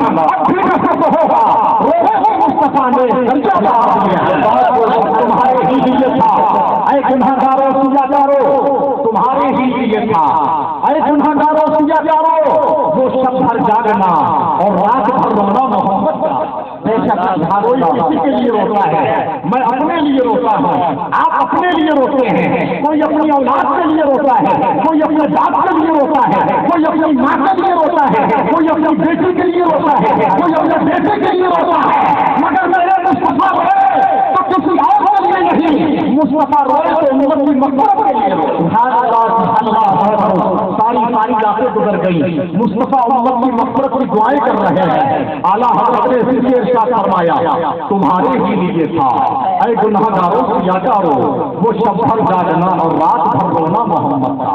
اب بھی نصب ہوگا مصطفیٰ نے تمہارے ہی لیے تھا اے گنہگاروں سیاکاروں تمہارے ہی لیے تھا اے گنہگاروں سیاکاروں وہ شب بھر جاگنا اور رات بھر رونا محمد کا بے شک کوئی کسی کے لیے روتا ہے میں اپنے لیے روتا ہوں آپ اپنے لیے روتے ہیں کوئی اپنی اولاد کے لیے روتا ہے کوئی اپنے باپ کے لیے روتا ہے کوئی اپنی ماں کے لیے روتا ہے کوئی اپنی بیٹی کے لیے روتا ہے کوئی اپنے بیٹے کے لیے روتا ہے مگر میرے مصطفیٰ روئے تو کسی اور کے لیے نہیں مصطفیٰ روئے تو امت کی مغفرت کے لیے ساری راتیں گزر گئی مصطفیٰ امت کی مغفرت کی دعائیں کر رہے ہیں اعلیٰ حضرت نے اس لیے ارشاد فرمایا تمہارے ہی لیے تھا اے گنہگاروں سیاکاروں وہ شب بھر جاگنا اور رات بھر رونا محمد کا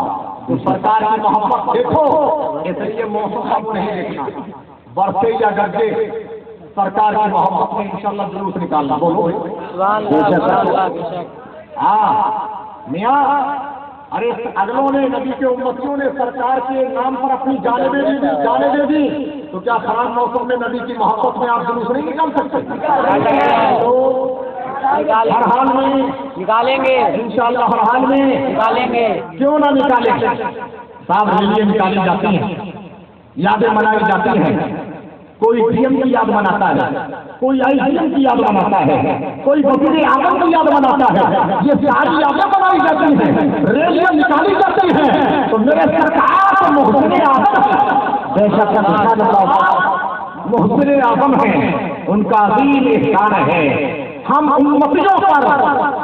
سرکار کی محبت دیکھو اس لیے موسم کو نہیں دیکھنا برسے یا گرجے سرکار کی محبت میں انشاءاللہ جلوس نکالنا بولو ہاں میاں ارے اگلوں نے نبی کے امتیوں نے سرکار کے نام پر اپنی جانیں دے دی تو کیا خراب موسم میں نبی کی محبت میں آپ جلوس نہیں نکال سکتے ہر حال میں نکالیں گے انشاءاللہ ہر حال میں نکالیں گے کیوں نہ نکالیں صاحب ریلیاں نکالی جاتی ہیں یادیں منائی جاتی ہیں کوئی ڈی ایم کی یاد مناتا ہے کوئی آئی سی ایم کی یاد مناتا ہے کوئی وزیر اعظم کی یاد مناتا ہے یہ ساری یادیں منائی جاتی ہیں ریلیاں نکالی جاتی ہیں تو میرے سرکار محسن اعظم بے شک محسن اعظم ہیں ان کا عظیم احسان ہے ہم امتیوں پر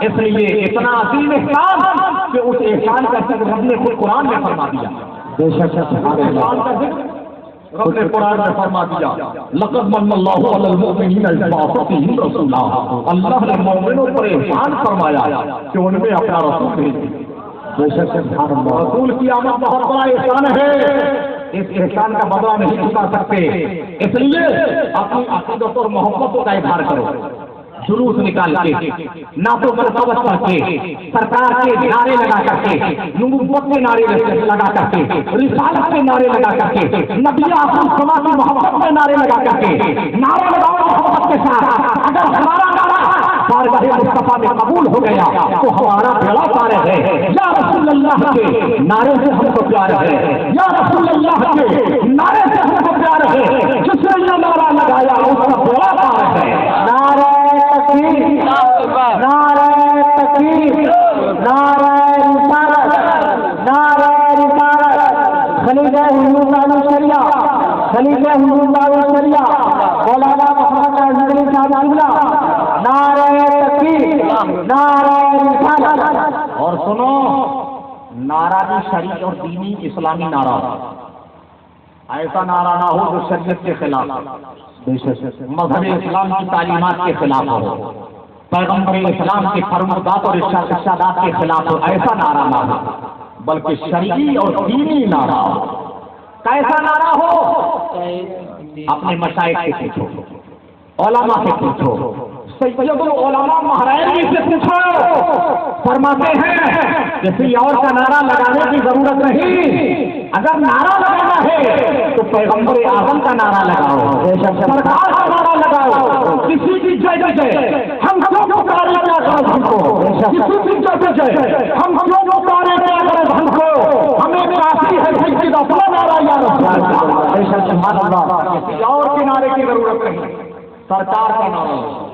اس لیے اتنا عظیم احسان کہ اس احسان کا ذکر رب نے خود قرآن میں فرما دیا بے شک احسان کا ذکر رب نے قرآن میں فرما دیا لقد من اللہ علی المؤمنین اذ بعث فیہم رسولا اللہ نے مومنوں پر احسان فرمایا کہ ان میں اپنا رسول بھیج دیا بے شک رسول کی آمد بہت بڑا احسان ہے اس احسان کا بدلہ نہیں چکا سکتے اس لیے اپنی عقیدت اور محبت کا اظہار کرو جلوس نکال کے نہ تو مرتبت کر کے سرکار کے نعرے لگا کر کے نبوت کے نعرے لگا کر کے رسالت کے نعرے لگا کر کے نبی اعظم سما کی محبت کے نعرے لگا کر کے نعرے لگاؤ محبت کے ساتھ اگر ہمارا نعرہ بارگاہ مصطفیٰ میں قبول ہو گیا تو ہمارا بیڑا پار ہے یا رسول اللہ کے نعرے سے ہم کو پیار ہے یا رسول اللہ کے نعرے سے ہم کو پیار ہے جس نے یہ نعرہ لگایا اس کا بیڑا پار ہے نعرہ نعرہ تکبیر نعرہ رسالت نعرہ رسالت خلیفہ ہندوستان شریعہ خلیفہ ہندوستان شریعہ مولانا محمد ناظر صاحب اللہ نعرہ تکبیر نعرہ رسالت اور سنو نعرہ بھی شرعی اور دینی اسلامی نعرہ ایسا نعرہ نہ ہو جو شریعت کے خلاف مذہب اسلام کی تعلیمات کے خلاف ہو پیغمبر اسلام کے فرمودات اور ارشادات کے خلاف ہو ایسا نعرہ نہ ہو بلکہ شرعی اور دینی نعرہ ہو کیسا نعرہ ہو اپنے مشائخ سے پوچھو علماء سے پوچھو سید العلماء مہرائنی سے پوچھو فرماتے ہیں کسی اور کا نعرہ لگانے کی ضرورت نہیں اگر نعرہ لگانا ہے تو پیغمبر اعظم کا نعرہ لگاؤ سرکار کا نعرہ لگاؤ کسی کی جگہ ہم کیوں پکارے کیا کرو ہم کو کسی کی جگہ ہم کیوں پکارے کیا کرو ہم کو ہمیں کافی ہے کسی کا اپنا نعرہ یا رسول اللہ کسی اور کے نعرے کی ضرورت نہیں سرکار کا نعرہ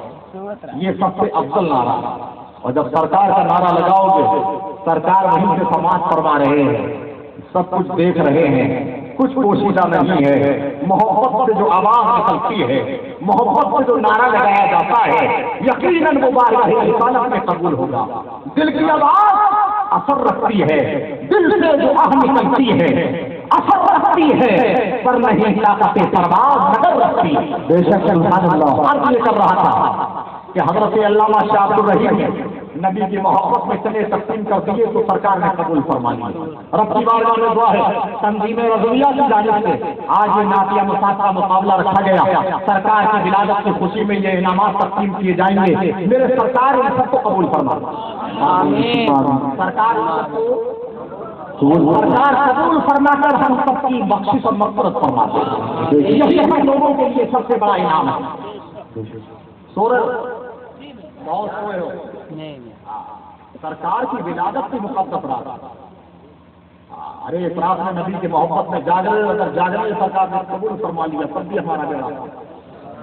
یہ سب سے افضل نعرہ اور جب سرکار کا نعرہ لگاؤ گے سرکار وہیں سے سماج فرما رہے ہیں سب کچھ دیکھ رہے ہیں کچھ پوشیدہ نہیں ہے محبت سے جو آواز نکلتی ہے محبت سے جو نعرہ لگایا جاتا ہے یقیناً وہ بارگاہ رسالت میں قبول ہوگا دل کی آواز اثر رکھتی ہے دل سے جو آہ نکلتی ہے اثر رکھتی ہے پر نہیں طاقت پرواز نظر رکھتی بے شک سبحان اللہ عرض یہ کر رہا تھا کہ حضرت علامہ شاہ عبد الرحیم نبی کی محبت میں چلے تقسیم کر دیے تو سرکار نے قبول فرما لیا رب کی بارگاہ میں دعا ہے تنظیم رضویہ کی جانب سے آج یہ نعتیہ مساق کا مقابلہ رکھا گیا سرکار کی ولادت کی خوشی میں یہ انعامات تقسیم کیے جائیں گے میرے سرکار ان سب کو قبول فرما آمین سرکار سرکار قبول فرما کر ہم سب کی بخشش اور مغفرت فرماتے ہیں. یہی ہم لوگوں کے لیے سب سے بڑا انعام ہے. سورج بہت سوئے ہو سرکار کی ولادت کی مقدس رات. ارے اس رات میں نبی کی محبت میں جاگرے اگر جاگرے سرکار نے قبول فرما لیا تب بھی ہمارا بیڑا.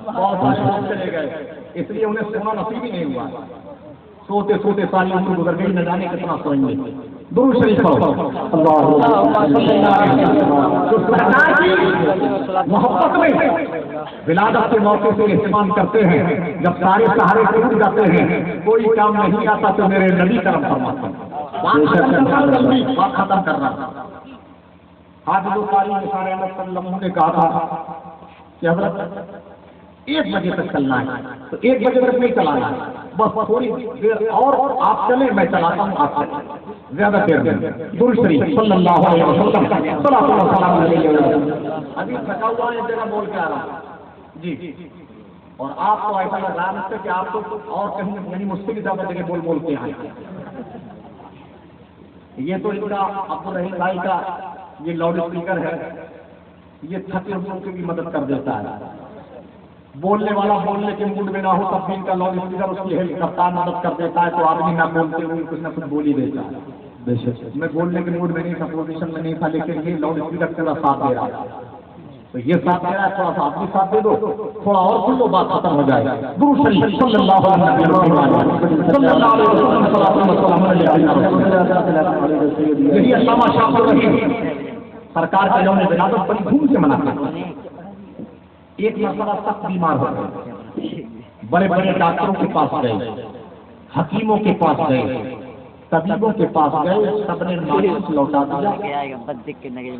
بہت سارے لوگ چلے گئے اس لیے انہیں سونا نصیب ہی نہیں ہوا. سوتے سوتے ساری عمر گزر گئی نہ جانے کتنا سوئیں گے. درود شریف پڑھو. سرکار کی محبت میں ولادت کے موقع سے اہتمام کرتے ہیں. جب سارے سہارے ٹوٹ جاتے ہیں کوئی کام نہیں آتا تو میرے نبی کرم فرماتے ہیں. بات ختم کر رہا تھا. حافظ القاری نثار احمد صلی اللہ علیہ وسلم نے کہا تھا کہ حضرت 1 بجے تک چلنا ہے تو 1 بجے تک نہیں چلانا ہے. بس تھوڑی دیر اور آپ چلیں میں چلاتا ہوں آپ سے زیادہ دیر میں. درود شریف صلی اللہ علیہ وسلم. صلاۃ و سلام علیہ وسلم. ابھی تھکا ہوا ہے جگہ بول کے آ رہا ہوں جی. اور آپ کو ایسا لگ رہا ہے کہ آپ کو اور کہیں یعنی مجھ سے بھی زیادہ جگہ بول کے آئے. یہ تو ان کا عبدالرحیم بھائی کا یہ لاؤڈ اسپیکر ہے. یہ تھکے ہوئے کی بھی مدد کر دیتا ہے. بولنے والا بولنے کے موڈ میں نہ ہو تب بھی ان کا لاؤڈ اسپیکر اس کی ہیلپ کرتا ہے مدد کر دیتا ہے. تو آدمی نہ بولتے ہوئے کچھ نہ کچھ بول ہی دیتا ہے. میں بولنے کے موڈ میں نہیں تھا پوزیشن میں نہیں تھا لیکن یہ لاؤڈ اسپیکر کا ساتھ دے رہا ہے. تو یہ ساتھ دے رہا ہے تھوڑا سا آپ بھی ساتھ دے دو تھوڑا اور سن لو بات ختم ہو جائے. درود شریف صلی اللہ علیہ وسلم. یہی علامہ شاہ الرحیم سرکار کا یوم ولادت بڑی دھوم سے مناتے ہیں. ایک مرتبہ سخت بیمار ہو گئے. بڑے بڑے ڈاکٹروں کے پاس گئے حکیموں کے پاس گئے طبیبوں کے پاس گئے. سب نے مایوس لوٹا دیا.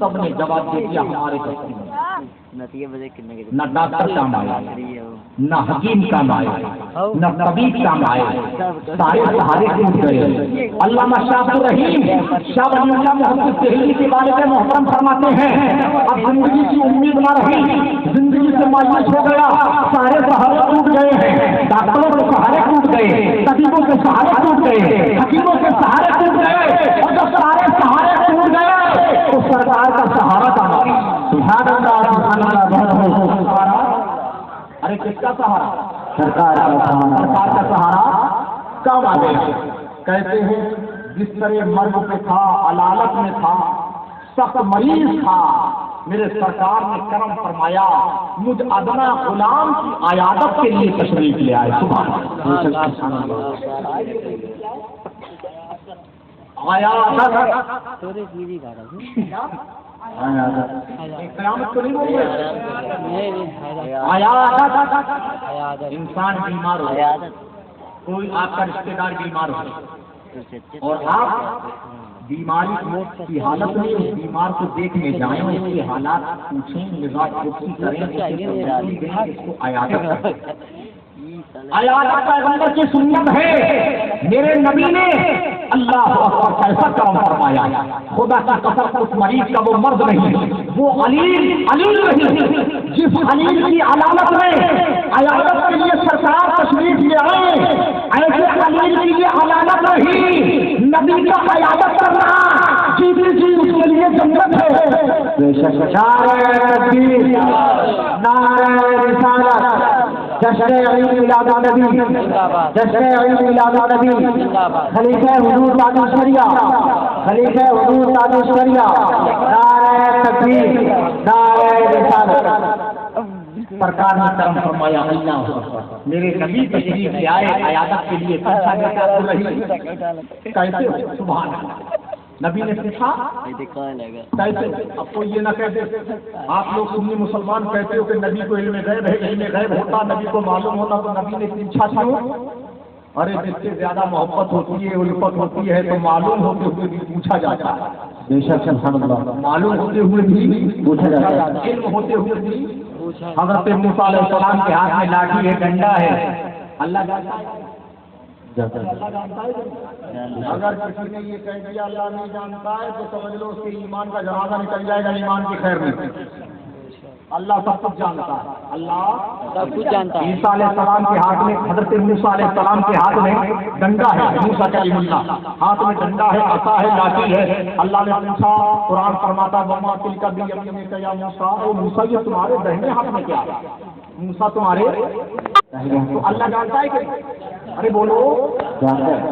سب نے جواب دے دیا ہمارے بستی میں نہ ڈاکٹر کام آئے نہ حکیم کام آئے نہ طبیب کام آئے. سارے سہارے ٹوٹ گئے. علامہ شاہ الرحیم شاہ ولی اللہ محمد دہلوی کے بارے میں محترم فرماتے ہیں اب زندگی کی امید نہ رہی. زندگی سے مایوس ہو گیا. سارے سہارے ٹوٹ گئے ہیں. ڈاکٹروں کے سہارے ٹوٹ گئے. طبیبوں کے سہارے ٹوٹ گئے. حکیموں کے سہارے ٹوٹ گئے. اور جب سارے سہارے ٹوٹ گئے تو سرکار کا سہارا تھا. سبحان اللہ سبحان اللہ. ارے کس کا سہارا؟ سرکار کا سہارا. سرکار کا سہارا کام آ گیا. کہتے ہیں جس طرح مرگ پہ تھا علالت میں تھا سخت مریض تھا میرے سرکار نے کرم فرمایا مجھ ادنا غلام کی عیادت کے لیے تشریف لے آئے. سبحان قیامت کو نہیں بول رہے. انسان بیمار ہو کوئی آپ کا رشتے دار بیمار ہو اور آپ بیماری کی حالت میں اس بیمار کو دیکھنے جائیں اس کے حالات پوچھیں مزاج پرسی کریں اس کو عیادت پیغمبر کی سنت ہے. میرے نبی نے اللہ اکبر کیسا کرم فرمایا. خدا کی قسم اس مریض کا وہ مرض نہیں وہ علیم نہیں جس علیم کی علامت میں عیادت کے لیے سرکار تشریف لے آئے ایسے علیم کی یہ علامت رہی نبی کا عیادت کرنا جی اس کے لیے جنت ہے. نعرہ رسالت جشن عید میلاد النبی جشن عید میلاد النبی. خلیفہ حضور تاج الشریعہ خلیفہ حضور تاج الشریعہ. نعرہ تکبیر نعرہ رسالت. سرکار نے کرم فرمایا. اللہ میرے نبی تشریف لے آئے عیادت کے لیے. کیسے سبحان اللہ. نبی نے پوچھا کیسے. اب کوئی یہ نہ کہتے آپ لوگ سنی مسلمان کہتے ہو کہ نبی کو علم غیب ہوتا نبی کو معلوم ہوتا تو نبی نے پوچھا کیوں. ارے جس سے زیادہ محبت ہوتی ہے الفت ہوتی ہے تو معلوم ہوتے ہوئے بھی پوچھا جاتا ہے. بے شک معلوم ہوتے ہوئے بھی پوچھا جاتا ہے. علم ہوتے ہوئے بھی. حضرت موسیٰ علیہ السلام کے ہاتھ میں لاٹھی ہے ڈنڈا ہے. اللہ جانتا ہے. اگر کسی نے یہ کہہ دیا اللہ نہیں جانتا ہے تو سمجھ لو اس کے ایمان کا جنازہ نکل جائے گا. ایمان کی خیر میں اللہ سب کچھ جانتا ہے، اللہ سب کچھ جانتا ہے۔ عیسیٰ علیہ السلام کے ہاتھ میں، حضرت موسیٰ علیہ السلام کے ہاتھ میں ڈنڈا ہے، موسیٰ کلیم اللہ ہاتھ میں ڈنڈا ہے، عصا ہے، لاٹھی ہے۔ اللہ نے پوچھا، قرآن فرماتا وما تلک بیمینک یا موسیٰ، اے موسیٰ یہ تمہارے دہنے ہاتھ میں کیا ہے؟ موسیٰ تمہارے، تو اللہ جانتا ہے کہ ارے بولو جانتے ہیں۔